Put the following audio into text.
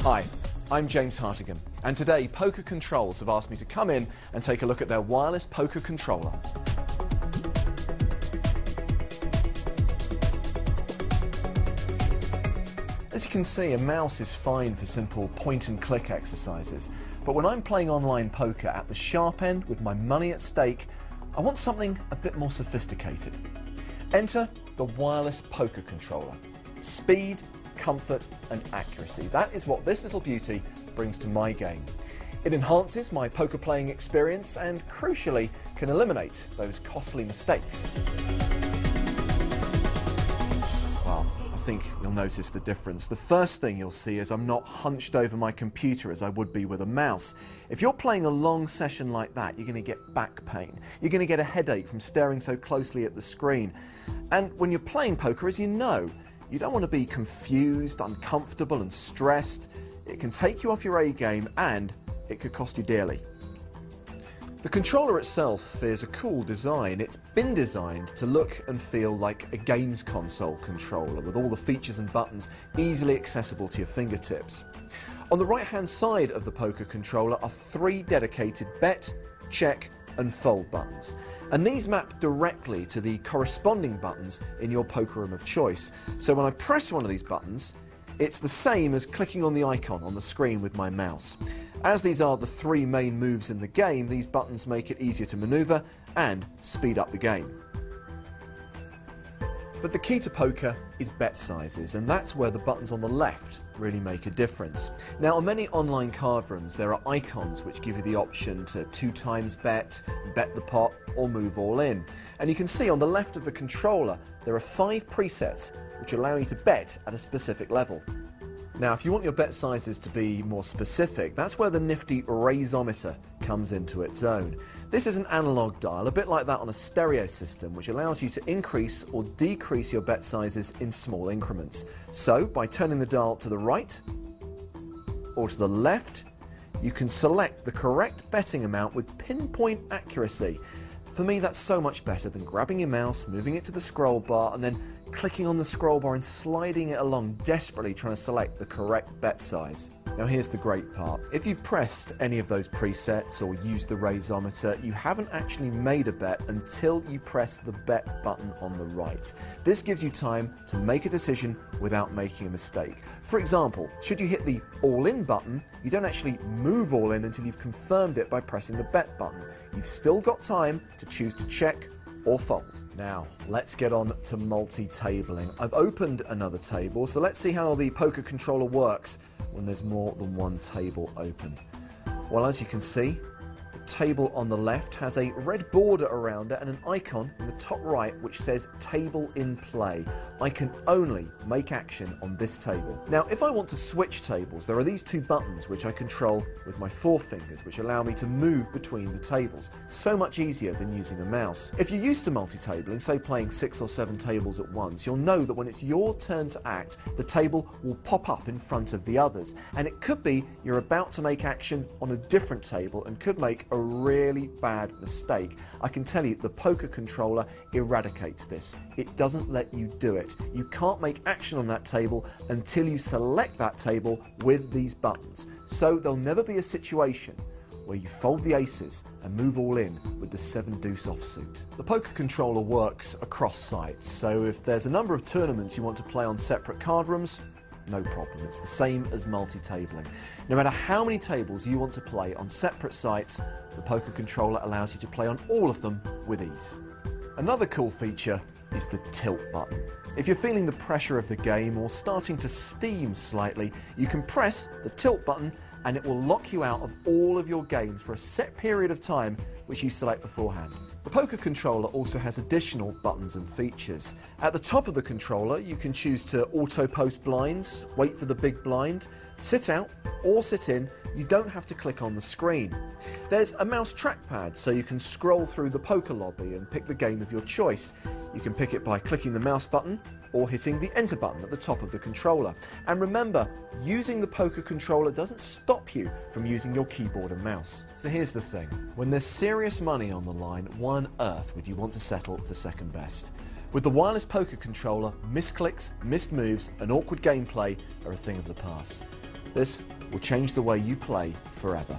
Hi, I'm James Hartigan, and today Poker Controls have asked me to come in and take a look at their wireless poker controller. As you can see, a mouse is fine for simple point-and-click exercises, but when I'm playing online poker at the sharp end with my money at stake, I want something a bit more sophisticated. Enter the wireless poker controller. Speed, comfort and accuracy. That is what this little beauty brings to my game. It enhances my poker playing experience and, crucially, can eliminate those costly mistakes. Well, I think you'll notice the difference. The first thing you'll see is I'm not hunched over my computer as I would be with a mouse. If you're playing a long session like that, you're going to get back pain. You're going to get a headache from staring so closely at the screen. And when you're playing poker, as you know, you don't want to be confused, uncomfortable and stressed. It can take you off your A game and it could cost you dearly. The controller itself is a cool design. It's been designed to look and feel like a games console controller with all the features and buttons easily accessible to your fingertips. On the right hand side of the poker controller are 3 dedicated bet, check and fold buttons. And these map directly to the corresponding buttons in your poker room of choice. So when I press one of these buttons, it's the same as clicking on the icon on the screen with my mouse. As these are the 3 main moves in the game, these buttons make it easier to maneuver and speed up the game. But the key to poker is bet sizes, and that's where the buttons on the left really make a difference. Now, on many online card rooms, there are icons which give you the option to 2 times bet, bet the pot, or move all in. And you can see on the left of the controller, there are 5 presets which allow you to bet at a specific level. Now, if you want your bet sizes to be more specific, that's where the nifty raisometer comes into its own. This is an analog dial, a bit like that on a stereo system, which allows you to increase or decrease your bet sizes in small increments. So, by turning the dial to the right or to the left, you can select the correct betting amount with pinpoint accuracy. For me, that's so much better than grabbing your mouse, moving it to the scroll bar, and then clicking on the scroll bar and sliding it along, desperately trying to select the correct bet size. Now here's the great part. If you've pressed any of those presets or used the raisometer, you haven't actually made a bet until you press the bet button on the right. This gives you time to make a decision without making a mistake. For example, should you hit the all-in button, you don't actually move all in until you've confirmed it by pressing the bet button. You've still got time to choose to check or fold. Now, let's get on to multi-tabling. I've opened another table, so let's see how the poker controller works when there's more than one table open. Well, as you can see, the table on the left has a red border around it and an icon in the top right which says table in play. I can only make action on this table. Now, if I want to switch tables, there are these 2 buttons which I control with my forefingers, which allow me to move between the tables. So much easier than using a mouse. If you're used to multi-tabling, say playing 6 or 7 tables at once, you'll know that when it's your turn to act, the table will pop up in front of the others. And it could be you're about to make action on a different table and could make a really bad mistake. I can tell you the poker controller eradicates this. It doesn't let you do it. You can't make action on that table until you select that table with these buttons. So there'll never be a situation where you fold the aces and move all in with the 7 deuce offsuit. The poker controller works across sites, so if there's a number of tournaments you want to play on separate card rooms, no problem. It's the same as multi-tabling. No matter how many tables you want to play on separate sites, the poker controller allows you to play on all of them with ease. Another cool feature is the tilt button. If you're feeling the pressure of the game or starting to steam slightly, you can press the tilt button and it will lock you out of all of your games for a set period of time which you select beforehand. The poker controller also has additional buttons and features. At the top of the controller, you can choose to auto-post blinds, wait for the big blind, sit out or sit in. You don't have to click on the screen. There's a mouse trackpad, so you can scroll through the poker lobby and pick the game of your choice. You can pick it by clicking the mouse button or hitting the enter button at the top of the controller. And remember, using the poker controller doesn't stop you from using your keyboard and mouse. So here's the thing, when there's serious money on the line, why on earth would you want to settle for second best? With the wireless poker controller, misclicks, missed moves and awkward gameplay are a thing of the past. This will change the way you play forever.